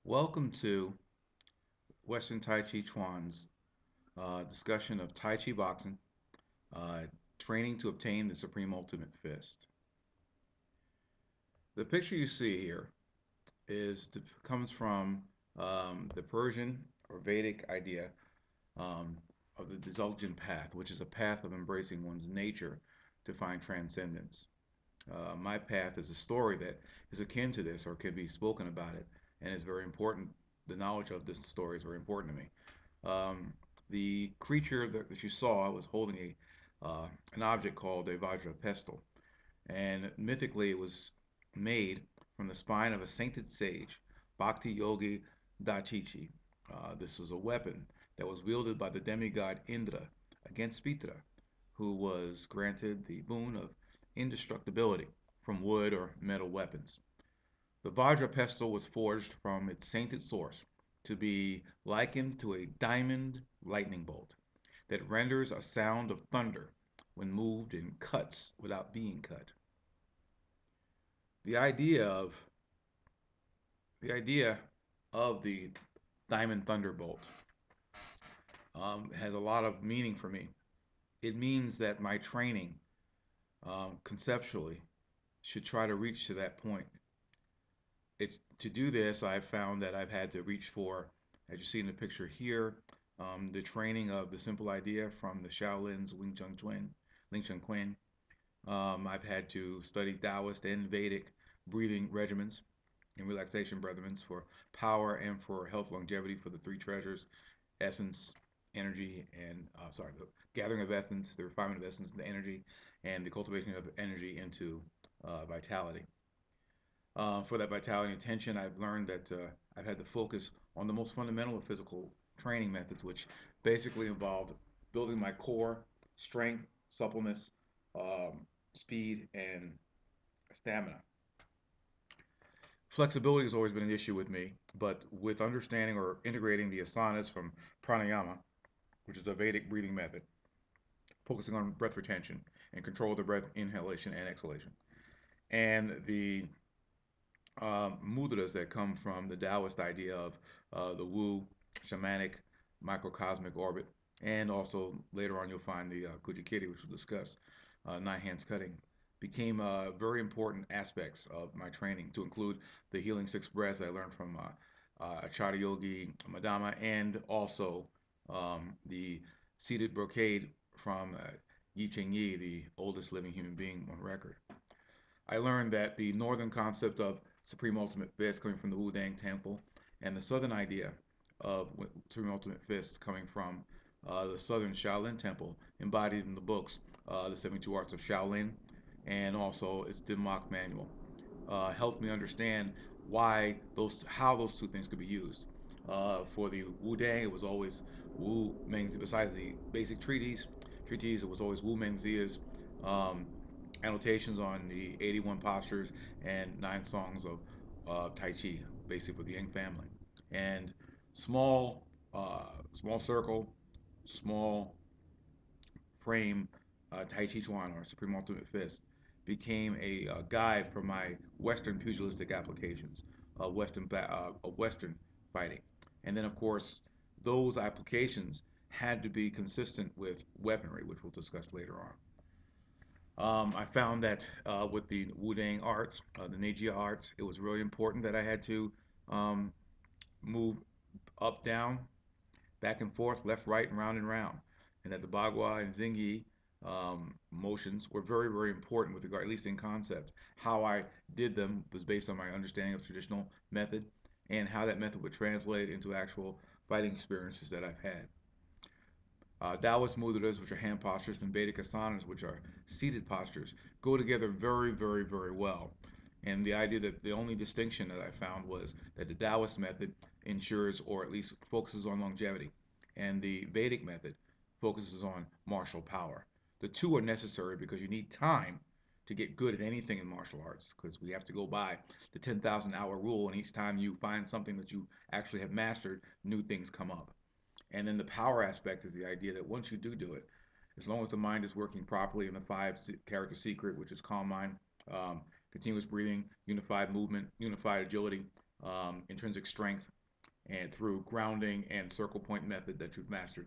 Welcome to Western Tai Chi Chuan's discussion of Tai Chi boxing, uh, training to obtain the Supreme Ultimate Fist. The picture you see here comes from the Persian or Vedic idea um, of the Dzogchen path, which is a path of embracing one's nature to find transcendence. My path is a story that is akin to this or can be spoken about it, and is very important. The knowledge of this story is very important to me. Um, the creature that you saw was holding an object called a Vajra Pestle, and mythically it was made from the spine of a sainted sage, Bhakti Yogi Dachichi. This was a weapon that was wielded by the demigod Indra against Pitra, who was granted the boon of indestructibility from wood or metal weapons. The Vajra pestle was forged from its sainted source to be likened to a diamond lightning bolt that renders a sound of thunder when moved and cuts without being cut. The idea of the idea of the diamond thunderbolt has a lot of meaning for me. It means that my training conceptually should try to reach to that point. To do this, I've found that I've had to reach for, as you see in the picture here, the training of the simple idea from the Shaolin's Wing Chun Kuen. I've had to study Taoist and Vedic breathing regimens and relaxation brethrens for power and for health longevity for the three treasures: essence, energy, and the gathering of essence, the refinement of essence, the energy, and the cultivation of energy into vitality. For that vitality and attention, I've learned that I've had to focus on the most fundamental of physical training methods, which basically involved building my core, strength, suppleness, speed, and stamina. Flexibility has always been an issue with me, but with understanding or integrating the asanas from pranayama, which is a Vedic breathing method, focusing on breath retention and control of the breath inhalation and exhalation, and the mudras that come from the Taoist idea of the Wu shamanic microcosmic orbit, and also later on you'll find the Kujikiri, which we'll discuss, nine hands cutting, became very important aspects of my training, to include the healing six breaths I learned from Acharya Yogi Madama, and also the seated brocade from Yi Ching Yi, the oldest living human being on record. I learned that the northern concept of Supreme Ultimate Fist coming from the Wudang Temple, and the southern idea of Supreme Ultimate Fist coming from the southern Shaolin Temple, embodied in the books, the 72 Arts of Shaolin, and also its Dimlock Manual, helped me understand how those two things could be used. For the Wudang, it was always Wu Mengzi. Besides the basic treatise, it was always Wu Mengzi's um, annotations on the 81 postures and 9 songs of Tai Chi, basically for the Yang family. And small, small circle, small frame Tai Chi Chuan, or Supreme Ultimate Fist, became a guide for my Western pugilistic applications of Western fighting. And then, of course, those applications had to be consistent with weaponry, which we'll discuss later on. I found that with the Wudang arts, the Neijia arts, it was really important that I had to um, move up, down, back and forth, left, right, and round. And that the Bagua and Zingi motions were very, very important with regard, at least in concept. How I did them was based on my understanding of traditional method, and how that method would translate into actual fighting experiences that I've had. Taoist mudras, which are hand postures, and Vedic asanas, which are seated postures, go together very, very, very well. And the idea that the only distinction that I found was that the Taoist method ensures, or at least focuses on longevity, and the Vedic method focuses on martial power. The two are necessary because you need time to get good at anything in martial arts, because we have to go by the 10,000 hour rule, and each time you find something that you actually have mastered, new things come up. And then the power aspect is the idea that once you do it, as long as the mind is working properly in the five character secret, which is calm mind, continuous breathing, unified movement, unified agility, intrinsic strength, and through grounding and circle point method that you've mastered,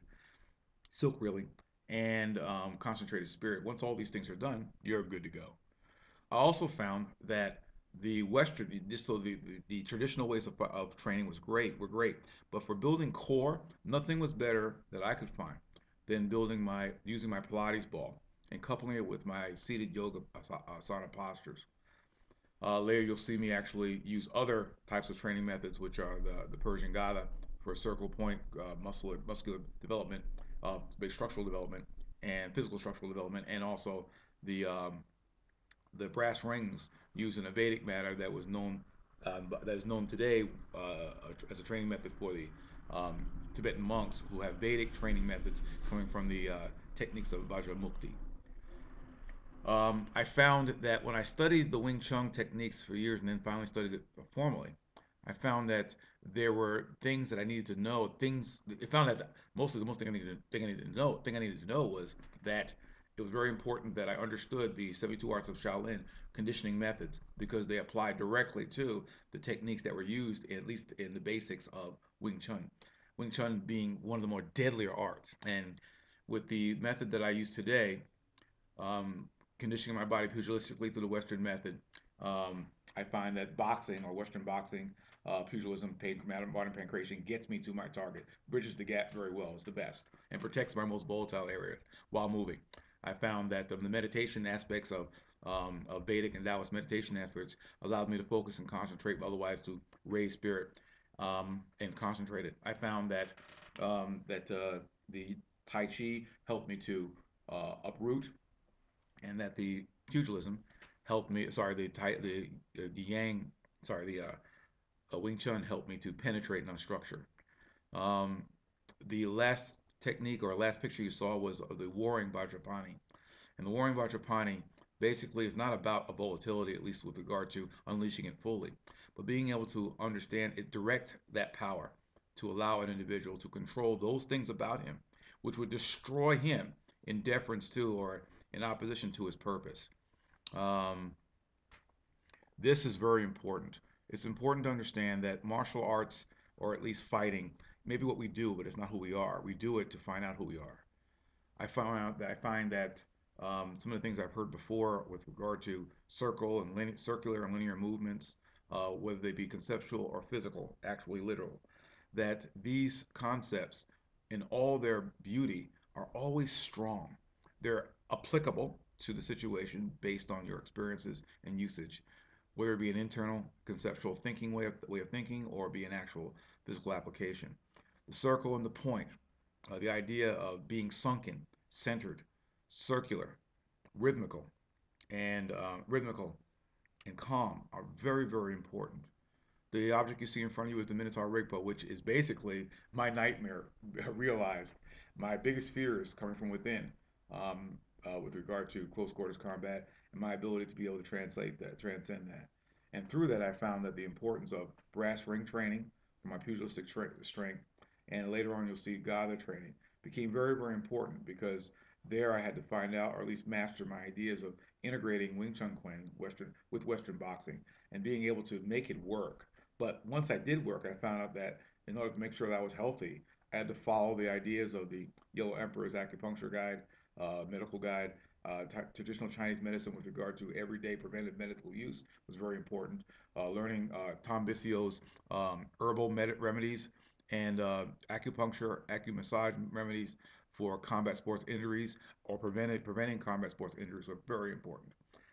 silk reeling, and concentrated spirit. Once all these things are done, you're good to go. I also found that the Western, so the traditional ways of training were great, but for building core, nothing was better that I could find than using my Pilates ball and coupling it with my seated yoga asana postures. Later, you'll see me actually use other types of training methods, which are the Persian Gada for circle point muscular development, big structural development, and physical structural development, and also the brass rings used in a Vedic manner that is known today as a training method for the Tibetan monks who have Vedic training methods coming from the techniques of Vajra Mukti. I found that when I studied the Wing Chun techniques for years and then finally studied it formally, I found that there were things that I needed to know. I found that mostly the most thing I needed to know was that it was very important that I understood the 72 arts of Shaolin conditioning methods because they apply directly to the techniques that were used, at least in the basics of Wing Chun. Wing Chun being one of the more deadlier arts, and with the method that I use today, um, conditioning my body pugilistically through the Western method. I find that boxing or Western boxing, pugilism, modern pancration gets me to my target, bridges the gap very well, is the best, and protects my most volatile areas while moving. I found that the meditation aspects of Vedic and Taoist meditation efforts allowed me to focus and concentrate, otherwise to raise spirit and concentrate it. I found that the Tai Chi helped me to uproot, and that the pugilism helped me. Sorry, the Yang. Sorry, the Wing Chun helped me to penetrate and unstructure. Um, the last technique or last picture you saw was of the warring Vajrapani, and the warring Vajrapani basically is not about a volatility, at least with regard to unleashing it fully, but being able to understand it, direct that power to allow an individual to control those things about him, which would destroy him in deference to or in opposition to his purpose. Um, this is very important. It's important to understand that martial arts, or at least fighting, may be what we do, but it's not who we are. We do it to find out who we are. I find that some of the things I've heard before with regard to circular and linear movements, whether they be conceptual or physical, actually literal, that these concepts, in all their beauty, are always strong. They're applicable to the situation based on your experiences and usage, whether it be an internal conceptual thinking way of thinking or be an actual physical application. The circle and the point, the idea of being sunken, centered, circular, rhythmical, rhythmical and calm are very, very important. The object you see in front of you is the Minotaur Rigpa, which is basically my nightmare realized. My biggest fear is coming from within, with regard to close quarters combat and my ability to be able to transcend that. And through that, I found that the importance of brass ring training for my pugilistic strength, and later on you'll see Gada training, became very, very important because there I had to find out, or at least master my ideas of integrating Wing Chun Kuen with Western boxing and being able to make it work. But once I did work, I found out that in order to make sure that I was healthy, I had to follow the ideas of the Yellow Emperor's acupuncture guide, medical guide. Traditional Chinese medicine with regard to everyday preventive medical use was very important. Learning Tom Bissio's herbal remedies and acupuncture, acumassage remedies for combat sports injuries or preventing combat sports injuries were very important.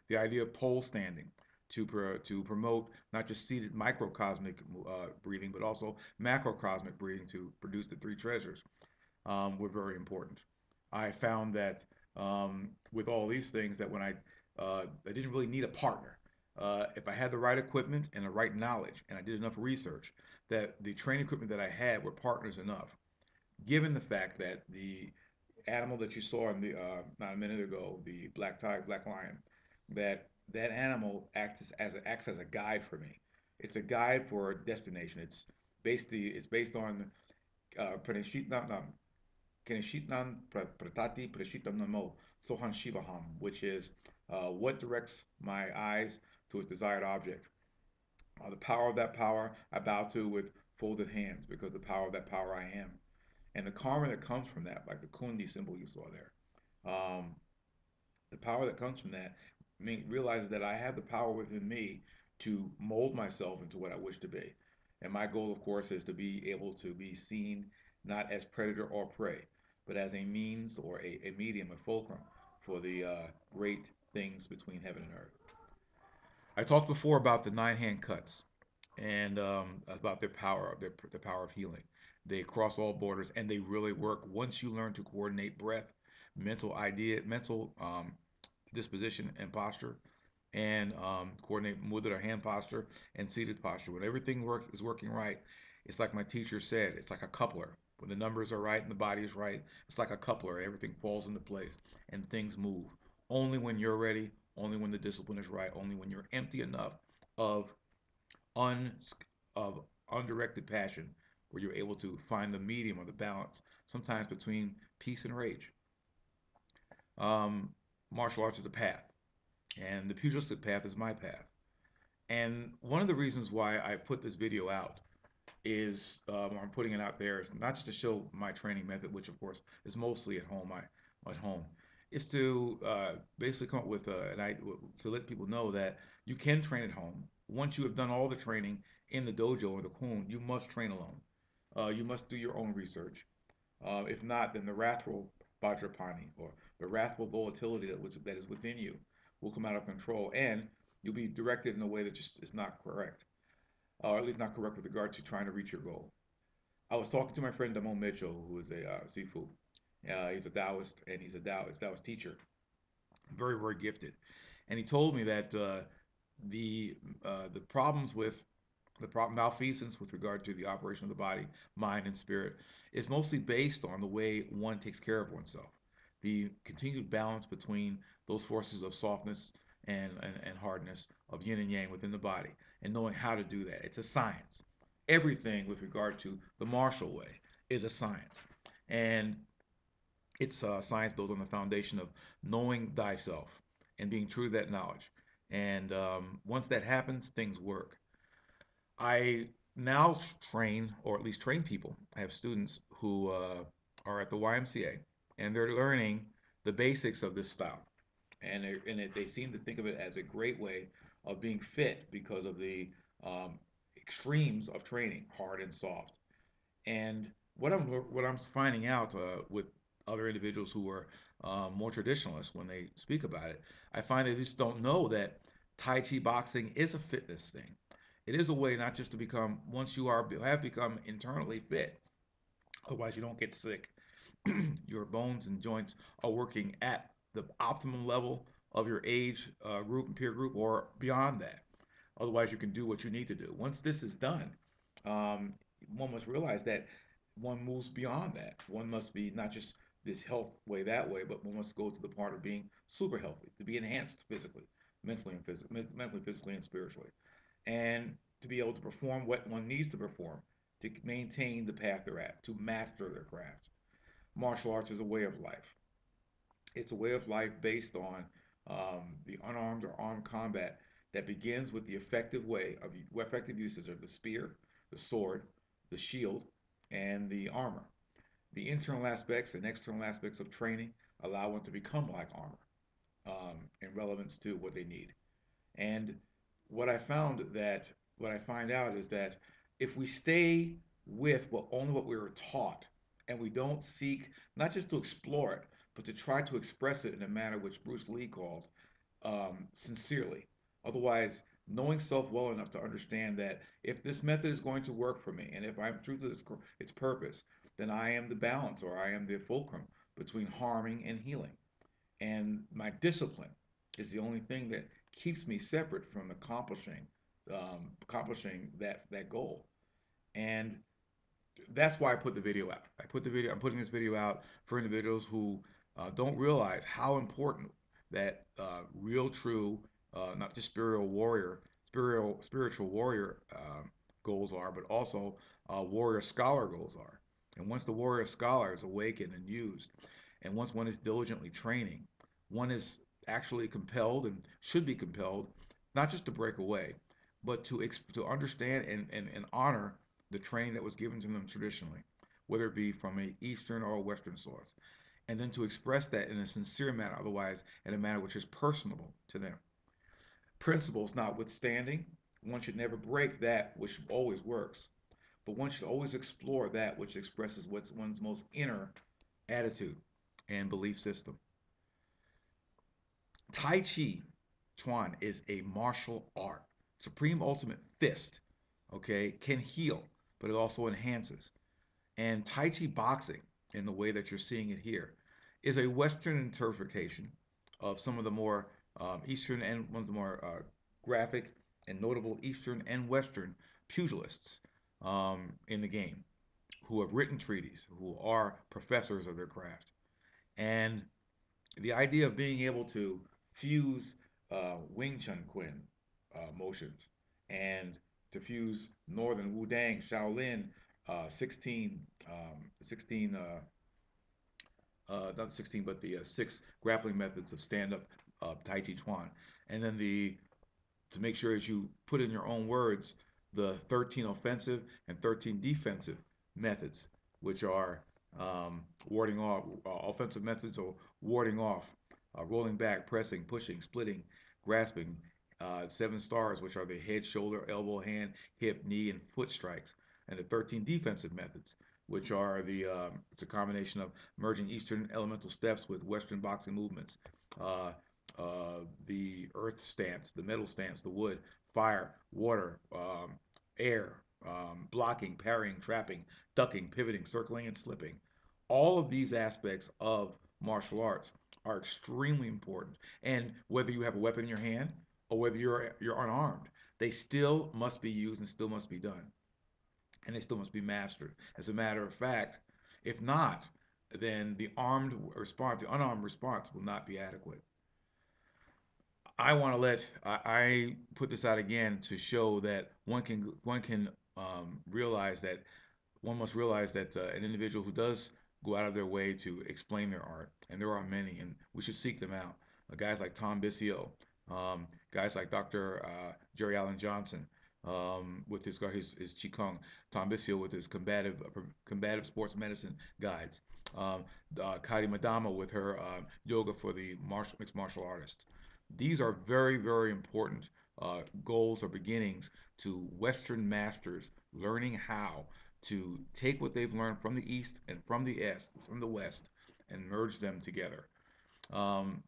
The idea of pole standing to promote not just seated microcosmic breathing, but also macrocosmic breathing to produce the three treasures were very important. I found that with all these things that when I didn't really need a partner. If I had the right equipment and the right knowledge, and I did enough research, that the training equipment that I had were partners enough. Given the fact that the animal that you saw in the not a minute ago, the black lion, that animal acts as a guide for me. It's a guide for a destination. It's based on Pranishitnam Kanishitnam Pratati Prashitanamo Sohan Shivaham, which is what directs my eyes to its desired object. The power of that power I bow to with folded hands, because the power of that power I am. And the karma that comes from that, like the Cundi symbol you saw there, um, the power that comes from that realizes that I have the power within me to mold myself into what I wish to be. And my goal, of course, is to be able to be seen not as predator or prey, but as a means or a medium, a fulcrum for the great things between heaven and earth. I talked before about the nine hand cuts and about their power, the power of healing. They cross all borders and they really work once you learn to coordinate breath, mental disposition and posture, and coordinate mudra hand posture and seated posture. When everything is working right, it's like my teacher said, it's like a coupler. When the numbers are right and the body is right, it's like a coupler. Everything falls into place and things move. Only when you're ready, only when the discipline is right, only when you're empty enough of un of undirected passion, where you're able to find the medium or the balance, sometimes between peace and rage. Um, Martial arts is a path, and the pugilistic path is my path. And one of the reasons why I put this video out is, I'm putting it out there, is not just to show my training method, which of course is mostly at home. I at home. Is to basically come up with to let people know that you can train at home. Once you have done all the training in the dojo or the Kuen, you must train alone. You must do your own research. If not, then the wrathful Vajrapani, or the wrathful volatility that is within you, will come out of control, and you'll be directed in a way that just is not correct, or at least not correct with regard to trying to reach your goal. I was talking to my friend Damon Mitchell, who is a Sifu. He's a Taoist, and he's a Taoist teacher, very very gifted, and he told me that the problems with the malfeasance with regard to the operation of the body, mind, and spirit is mostly based on the way one takes care of oneself. The continued balance between those forces of softness and hardness, of yin and yang within the body, and knowing how to do that. It's a science. Everything with regard to the martial way is a science. And it's science built on the foundation of knowing thyself and being true to that knowledge. And once that happens, things work. I now train, or at least train people. I have students who are at the YMCA, and they're learning the basics of this style. They seem to think of it as a great way of being fit because of the um, extremes of training, hard and soft. And what I'm finding out with other individuals who are more traditionalists when they speak about it, I find they just don't know that Tai Chi boxing is a fitness thing. It is a way not just to become, once you have become internally fit, otherwise you don't get sick. Your bones and joints are working at the optimum level of your age group and peer group, or beyond that. Otherwise, you can do what you need to do. Once this is done, um, one must realize that one moves beyond that. One must be not just this health way, that way, but one must go to the part of being super healthy, to be enhanced physically, mentally, physically, and spiritually, and to be able to perform what one needs to perform to maintain the path they're at, to master their craft. Martial arts is a way of life. It's a way of life based on the unarmed or armed combat that begins with the effective usage of the spear, the sword, the shield, and the armor. The internal aspects and external aspects of training allow one to become like armor in relevance to what they need. And what I found that what I find out is that if we stay with only what we were taught, and we don't seek not just to explore it, but to try to express it in a manner which Bruce Lee calls sincerely. Otherwise, knowing self well enough to understand that if this method is going to work for me, and if I'm true to its purpose, then I am the balance, or I am the fulcrum between harming and healing. And my discipline is the only thing that keeps me separate from accomplishing that goal. And that's why I put the video out. I'm putting this video out for individuals who don't realize how important that real, true, not just spiritual warrior goals are, but also warrior scholar goals are. And once the warrior scholar is awakened and used, and once one is diligently training, one is actually compelled, and should be compelled, not just to break away, but to understand and honor the training that was given to them traditionally, whether it be from a Eastern or a Western source, and then to express that in a sincere manner, otherwise in a manner which is personable to them. Principles notwithstanding, one should never break that which always works, but one should always explore that which expresses what's one's most inner attitude and belief system. Tai Chi Chuan is a martial art. Supreme Ultimate Fist, okay, can heal, but it also enhances. And Tai Chi boxing, in the way that you're seeing it here, is a Western interpretation of some of the more Eastern and one of the more graphic and notable Eastern and Western pugilists in the game who have written treaties, who are professors of their craft. And the idea of being able to fuse Wing Chun Kuen motions and to fuse Northern Wudang Shaolin 16 not 16, but the six grappling methods of stand-up Tai Chi Chuan. And then to make sure that you put in your own words the 13 offensive and 13 defensive methods, which are warding off, offensive methods or warding off, rolling back, pressing, pushing, splitting, grasping, 7 stars, which are the head, shoulder, elbow, hand, hip, knee, and foot strikes, and the 13 defensive methods, which are it's a combination of merging Eastern elemental steps with Western boxing movements. Uh, the earth stance, the metal stance, the wood, fire, water, air, blocking, parrying, trapping, ducking, pivoting, circling, and slipping. All of these aspects of martial arts are extremely important. And whether you have a weapon in your hand or whether you're unarmed, they still must be used and still must be done, and they still must be mastered. As a matter of fact, if not, then the armed response, the unarmed response, will not be adequate. I want to I put this out again to show that one can realize that one must realize that an individual who does go out of their way to explain their art, and there are many, and we should seek them out. Guys like Tom Bisio, guys like Dr. Jerry Allen Johnson, with his Qigong, Tom Bisio with his combative sports medicine guides, Kadi Madama with her yoga for the mixed martial artists. These are very, very important goals or beginnings to Western masters learning how to take what they've learned from the East and from the West, and merge them together. Um,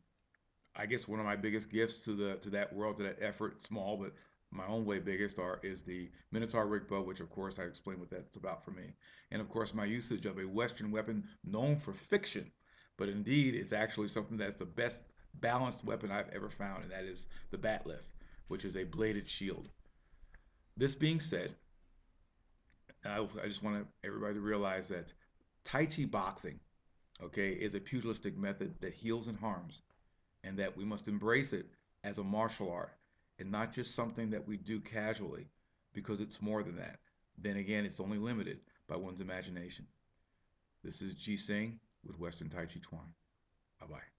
I guess one of my biggest gifts to that world, to that effort, small but my own way biggest, is the Minotaur Rigbo, which of course I explained what that's about for me, and of course my usage of a Western weapon known for fiction, but indeed it's actually something that's the best balanced weapon I've ever found, and that is the batleth, which is a bladed shield. This being said, I just want everybody to realize that Tai Chi boxing, okay, is a pugilistic method that heals and harms, and that we must embrace it as a martial art and not just something that we do casually, because it's more than that. Then again, it's only limited by one's imagination. This is Ji Singh with Western Tai Chi Chuan. Bye bye.